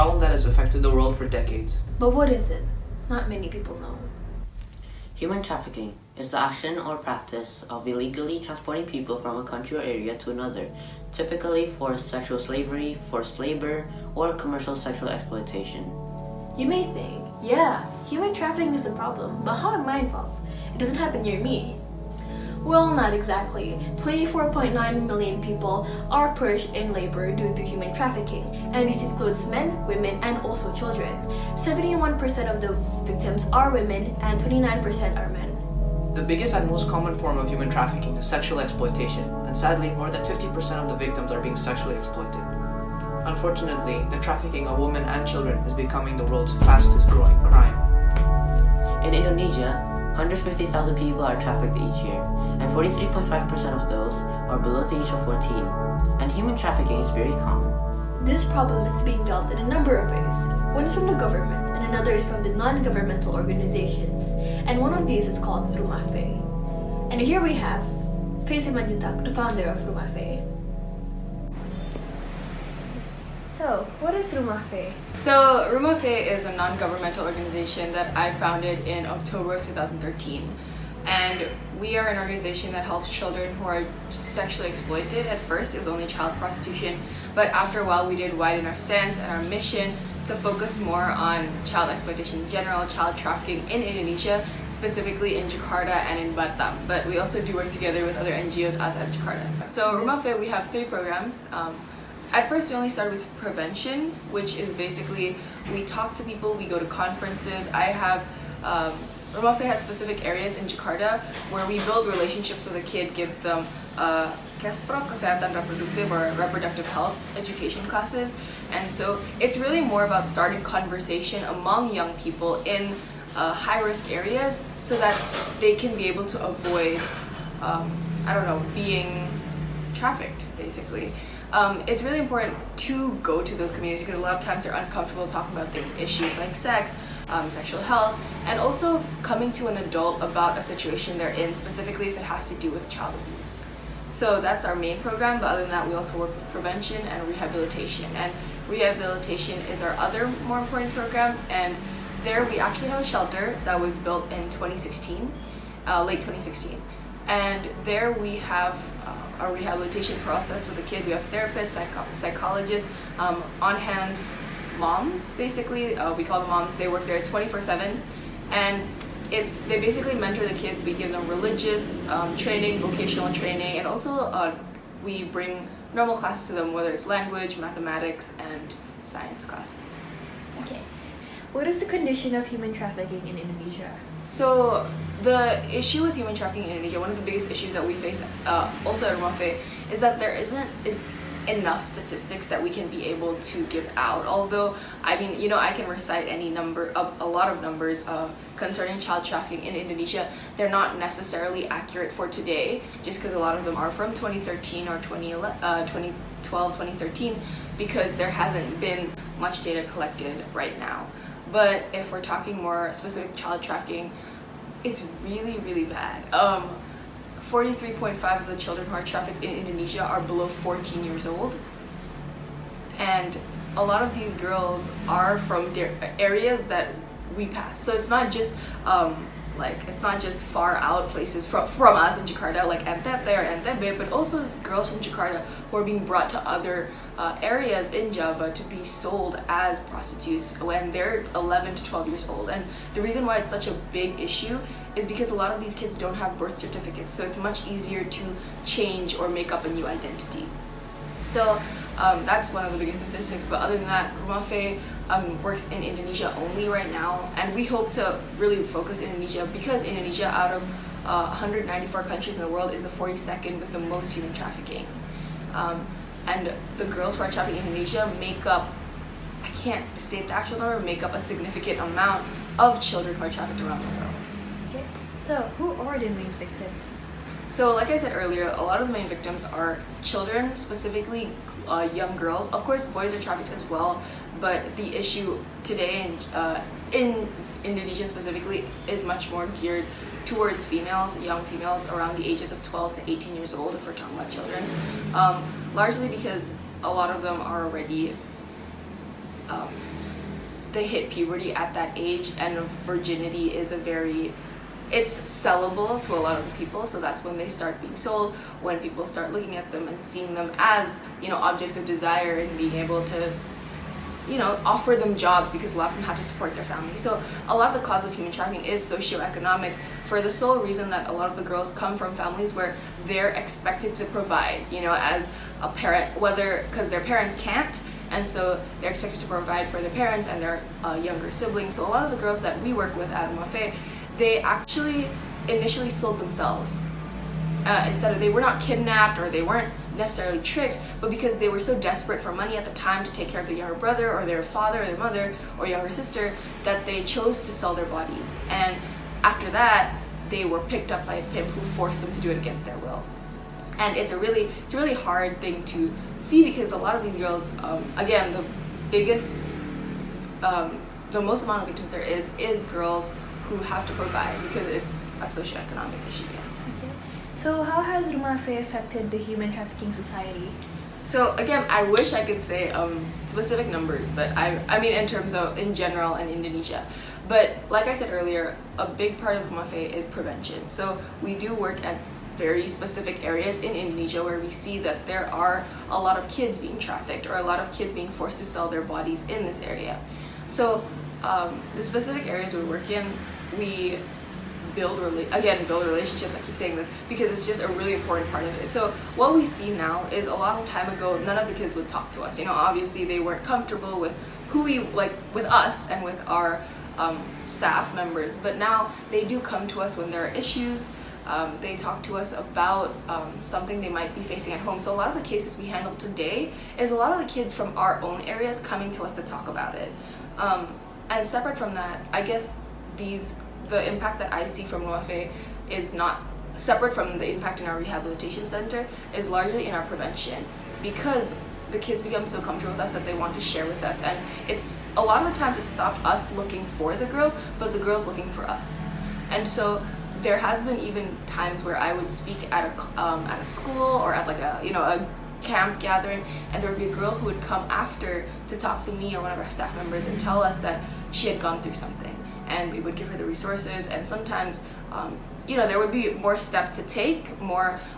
problem that has affected the world for decades. But what is it? Not many people know. Human trafficking is the action or practice of illegally transporting people from a country or area to another, typically for sexual slavery, forced labor, or commercial sexual exploitation. You may think, yeah, human trafficking is a problem, but how am I involved? It doesn't happen near me. Well, not exactly. 24.9 million people are pushed in labor due to human trafficking, and this includes men, women, and also children. 71% of the victims are women, and 29% are men. The biggest and most common form of human trafficking is sexual exploitation, and sadly, more than 50% of the victims are being sexually exploited. Unfortunately, the trafficking of women and children is becoming the world's fastest growing crime. In Indonesia, 150,000 people are trafficked each year, and 43.5% of those are below the age of 14, and human trafficking is very common. This problem is being dealt in a number of ways. One is from the government, and another is from the non-governmental organizations, and one of these is called Rumah Fe. And here we have Faye Simanjuntak, the founder of Rumah Fe. So, what is Rumah Fe? So, Rumah Fe is a non-governmental organization that I founded in October of 2013. And we are an organization that helps children who are sexually exploited. At first, it was only child prostitution, but after a while, we did widen our stance and our mission to focus more on child exploitation in general, child trafficking in Indonesia, specifically in Jakarta and in Batam. But we also do work together with other NGOs outside of Jakarta. So, Rumah Fe, we have 3 programs. At first, we only started with prevention, which is basically we talk to people, we go to conferences. Rumah Fe has specific areas in Jakarta where we build relationships with a kid, give them KESPRO, Kesehatan Reproduktif, or reproductive health education classes. And so it's really more about starting conversation among young people in high-risk areas so that they can be able to avoid, being trafficked, basically. It's really important to go to those communities because a lot of times they're uncomfortable talking about issues like sex, sexual health, and also coming to an adult about a situation they're in, specifically if it has to do with child abuse. So that's our main program, but other than that, we also work with prevention and rehabilitation. And rehabilitation is our other more important program, and there we actually have a shelter that was built in 2016, late 2016. And there we have our rehabilitation process with the kid. We have therapists, psychologists, on-hand moms, basically. We call them moms. They work there 24/7. And they basically mentor the kids. We give them religious training, vocational training, and also we bring normal classes to them, whether it's language, mathematics, and science classes. Okay. What is the condition of human trafficking in Indonesia? So the issue with human trafficking in Indonesia, one of the biggest issues that we face also at Rumah Fe, is that there isn't enough statistics that we can be able to give out. Although, I can recite a lot of numbers concerning child trafficking in Indonesia. They're not necessarily accurate for today, just because a lot of them are from 2013 or 2012, 2013, because there hasn't been much data collected right now. But if we're talking more specific child trafficking, it's really, really bad. 43.5% of the children who are trafficked in Indonesia are below 14 years old. And a lot of these girls are from areas that we pass. So it's not just far out places from us in Jakarta, like NTT or NTB, but also girls from Jakarta who are being brought to other areas in Java to be sold as prostitutes when they're 11 to 12 years old. And the reason why it's such a big issue is because a lot of these kids don't have birth certificates, so it's much easier to change or make up a new identity. So that's one of the biggest statistics, but other than that, Rumah Fe works in Indonesia only right now, and we hope to really focus in Indonesia because Indonesia, out of 194 countries in the world, is the 42nd with the most human trafficking. And the girls who are trafficked in Indonesia make up, I can't state the actual number, make up a significant amount of children who are trafficked around the world. Okay. So, who are the main victims? So, like I said earlier, a lot of the main victims are children, specifically young girls. Of course, boys are trafficked as well, but the issue today in Indonesia specifically is much more geared towards females, young females around the ages of 12 to 18 years old, if we're talking about children. Largely because a lot of them are already they hit puberty at that age, and virginity is it's sellable to a lot of people, so that's when they start being sold, when people start looking at them and seeing them as, you know, objects of desire, and being able to, you know, offer them jobs, because a lot of them have to support their family. So a lot of the cause of human trafficking is socioeconomic, for the sole reason that a lot of the girls come from families where they're expected to provide, you know, as a parent, whether because their parents can't, and so they're expected to provide for their parents and their younger siblings. So a lot of the girls that we work with at Umafe, they actually initially sold themselves. They were not kidnapped, or they weren't necessarily tricked, but because they were so desperate for money at the time to take care of their younger brother or their father or their mother or younger sister, that they chose to sell their bodies. And after that, they were picked up by a pimp who forced them to do it against their will. And it's a really hard thing to see, because a lot of these girls, again, the most amount of victims there is girls who have to provide, because it's a socioeconomic issue. Okay. So how has Rumafe affected the human trafficking society? So again, I wish I could say specific numbers, but I mean in terms of in general in Indonesia. But like I said earlier, a big part of Rumafe is prevention. So we do work at very specific areas in Indonesia where we see that there are a lot of kids being trafficked, or a lot of kids being forced to sell their bodies in this area. So the specific areas we work in, we build relationships. I keep saying this because it's just a really important part of it. So what we see now is, a long time ago, none of the kids would talk to us. You know, obviously they weren't comfortable with with us and with our staff members, but now they do come to us when there are issues. They talk to us about something they might be facing at home. So a lot of the cases we handle today is a lot of the kids from our own areas coming to us to talk about it. And separate from that, I guess the impact that I see from Rumafe is not separate from the impact in our rehabilitation center, is largely in our prevention, because the kids become so comfortable with us that they want to share with us, and it's a lot of the times it stopped us looking for the girls, but the girls looking for us. And so there has been even times where I would speak at a school, or at like a camp gathering, and there would be a girl who would come after to talk to me or one of our staff members and tell us that she had gone through something, and we would give her the resources. And sometimes there would be more steps to take,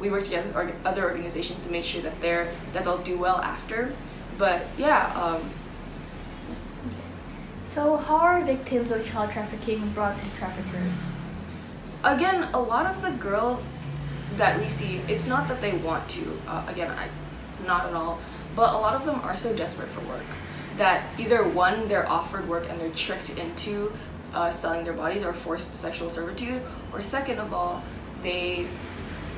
we work together with other organizations to make sure that they'll do well after. But yeah. So how are victims of child trafficking brought to traffickers? Again, a lot of the girls that we see, it's not that they want to, not at all, but a lot of them are so desperate for work that either one, they're offered work and they're tricked into selling their bodies or forced sexual servitude, or second of all, they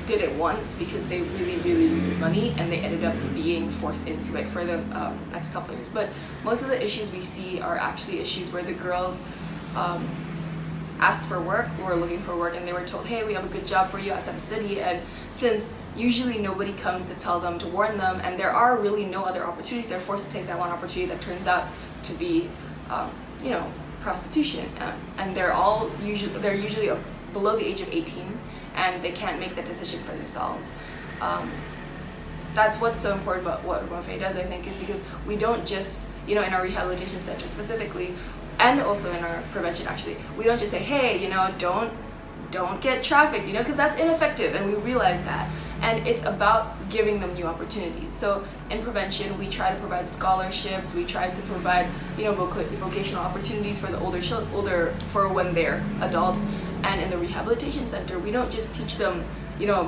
did it once because they really, really needed money, and they ended up being forced into it for the next couple of years. But most of the issues we see are actually issues where the girls asked for work, were looking for work, and they were told, hey, we have a good job for you outside the city, and since usually nobody comes to tell them, to warn them, and there are really no other opportunities, they're forced to take that one opportunity that turns out to be prostitution, and they're usually below the age of 18, and they can't make that decision for themselves. That's what's so important about what Rumafe does, I think, is because we don't just, in our rehabilitation center specifically, and also in our prevention, actually, we don't just say, hey, don't get trafficked, because that's ineffective, and we realize that. And it's about giving them new opportunities. So in prevention, we try to provide scholarships, we try to provide, vocational opportunities for the older for when they're adults. And in the rehabilitation center, we don't just teach them,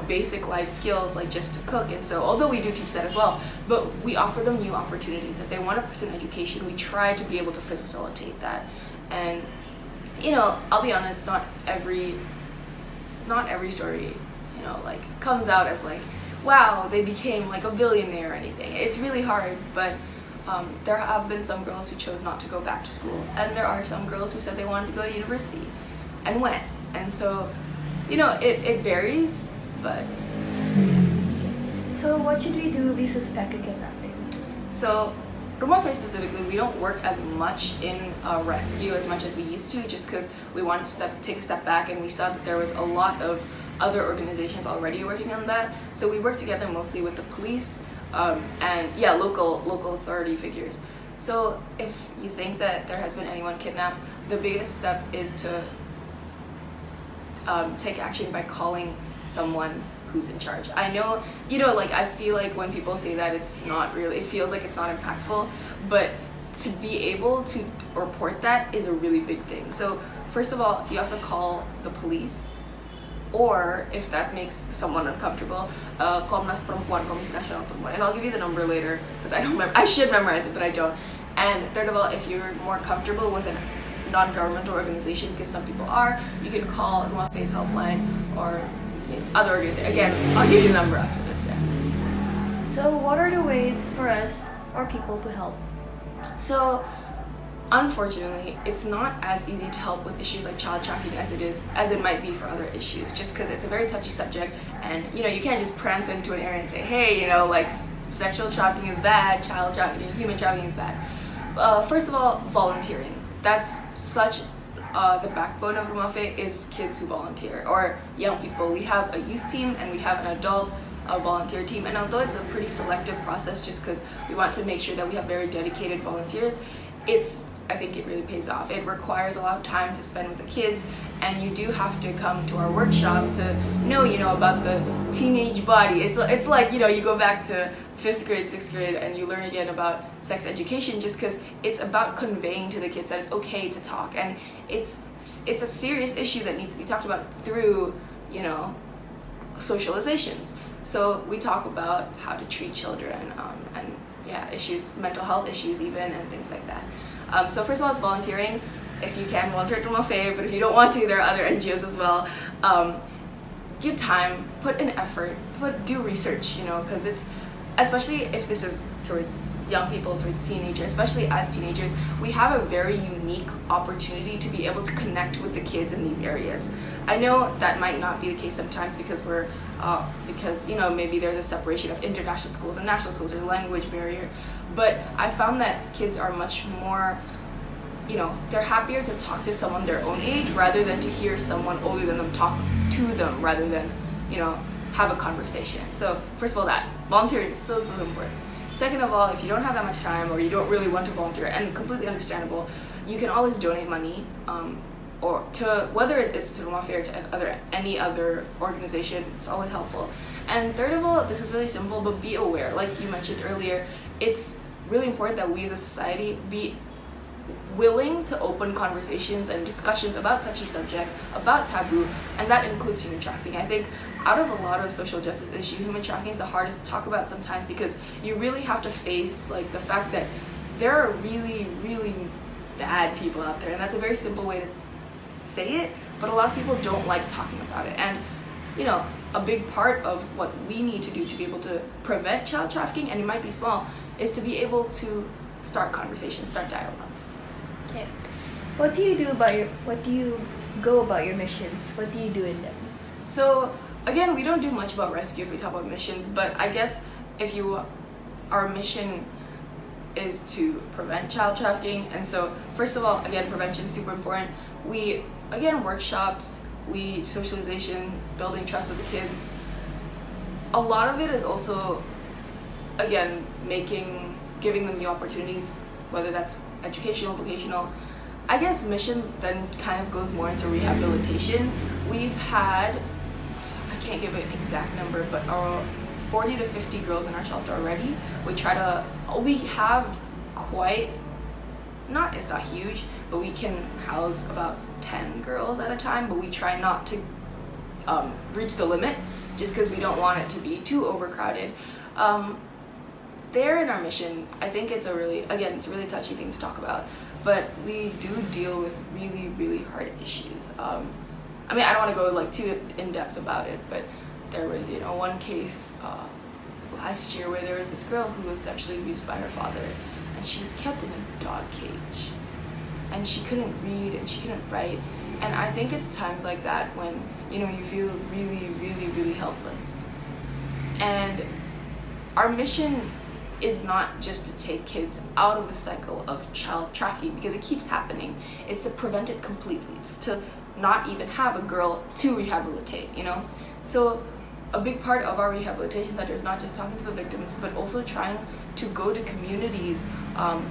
basic life skills like just to cook. And so, although we do teach that as well, but we offer them new opportunities. If they want to pursue an education, we try to be able to facilitate that. And, I'll be honest, not every story, comes out as like, wow, they became like a billionaire or anything. It's really hard, but there have been some girls who chose not to go back to school, and there are some girls who said they wanted to go to university and went. And so, it varies, but yeah. So what should we do if we suspect a kidnapping? So Rumafe specifically, we don't work as much in rescue as much as we used to, just because we wanted to take a step back, and we saw that there was a lot of other organizations already working on that. So we work together mostly with the police and local authority figures. So if you think that there has been anyone kidnapped, the biggest step is to take action by calling someone who's in charge. I know, like I feel like when people say that, it's not really, it feels like it's not impactful, but to be able to report that is a really big thing. So first of all, you have to call the police, or if that makes someone uncomfortable, Komnas Perempuan, Komisi Nasional Perempuan, and I'll give you the number later because I should memorize it, but I don't. And third of all, if you're more comfortable with a non-governmental organization, because some people are, you can call Rumah Face Helpline or other organizations. Again, I'll give you the number after this. Yeah. So what are the ways for us or people to help? So, unfortunately, it's not as easy to help with issues like child trafficking as it might be for other issues, just because it's a very touchy subject, and you can't just prance into an area and say, hey, like sexual trafficking is bad, child trafficking, human trafficking is bad. First of all, volunteering. That's such the backbone of Rumah Fe is kids who volunteer or young people. We have a youth team and we have an adult volunteer team, and although it's a pretty selective process just because we want to make sure that we have very dedicated volunteers, I think it really pays off. It requires a lot of time to spend with the kids, and you do have to come to our workshops to know, about the teenage body. It's like, you go back to 5th grade, 6th grade, and you learn again about sex education, just because it's about conveying to the kids that it's okay to talk, and it's a serious issue that needs to be talked about through, socializations. So we talk about how to treat children, and issues, mental health issues even, and things like that. So first of all, it's volunteering. If you can, volunteer at Rumah Fe, but if you don't want to, there are other NGOs as well. Give time, put in effort, do research, because it's, especially if this is towards young people, towards teenagers, especially as teenagers, we have a very unique opportunity to be able to connect with the kids in these areas. I know that might not be the case sometimes because maybe there's a separation of international schools and national schools, there's a language barrier, but I found that kids are much more, they're happier to talk to someone their own age rather than to hear someone older than them talk to them rather than, have a conversation. So first of all, that volunteering is so important. Second of all, if you don't have that much time or you don't really want to volunteer, and completely understandable, you can always donate money, or to, whether it's to Rumah Fe or to any other organization. It's always helpful. And third of all, this is really simple, but be aware. Like you mentioned earlier, it's really important that we as a society be willing to open conversations and discussions about touchy subjects, about taboo, and that includes human trafficking. I think out of a lot of social justice issues, human trafficking is the hardest to talk about sometimes because you really have to face like the fact that there are really, really bad people out there, and that's a very simple way to say it, but a lot of people don't like talking about it. And a big part of what we need to do to be able to prevent child trafficking, and it might be small, is to be able to start conversations, start dialogues. Okay. What do you go about your missions? What do you do in them? So again, we don't do much about rescue if we talk about missions, but I guess our mission is to prevent child trafficking. And so first of all, again, prevention is super important. We, again, workshops, socialization, building trust with the kids. A lot of it is also, again, giving them new opportunities, whether that's educational, vocational. I guess missions then kind of goes more into rehabilitation. We've had, I can't give an exact number, but 40 to 50 girls in our shelter already. We have quite, it's not huge, but we can house about 10 girls at a time, but we try not to reach the limit just because we don't want it to be too overcrowded. There in our mission, I think it's a really touchy thing to talk about, but we do deal with really, really hard issues. I don't want to go too in depth about it, but there was one case last year where there was this girl who was sexually abused by her father, and she was kept in a dog cage, and she couldn't read and she couldn't write. And I think it's times like that when you feel really, really, really helpless. And our mission is not just to take kids out of the cycle of child trafficking, because it keeps happening. It's to prevent it completely. It's to not even have a girl to rehabilitate, So a big part of our rehabilitation center is not just talking to the victims, but also trying to go to communities,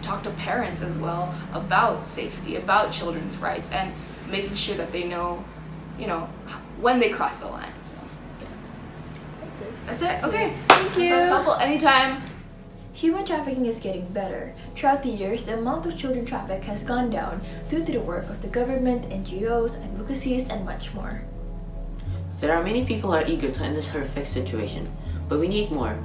talk to parents as well about safety, about children's rights, and making sure that they know, when they cross the line. So, that's it. Okay. Thank you. That was helpful. Anytime. Human trafficking is getting better. Throughout the years, the amount of children trafficked has gone down due to the work of the government, NGOs, advocacies, and much more. There are many people who are eager to end this horrific situation, but we need more.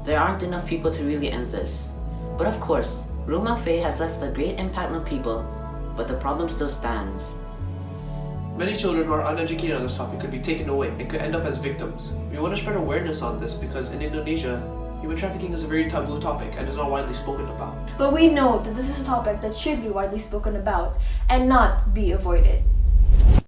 There aren't enough people to really end this. But of course, Ruma Faye has left a great impact on people, but the problem still stands. Many children who are uneducated on this topic could be taken away and could end up as victims. We want to spread awareness on this because in Indonesia, human trafficking is a very taboo topic and is not widely spoken about. But we know that this is a topic that should be widely spoken about and not be avoided.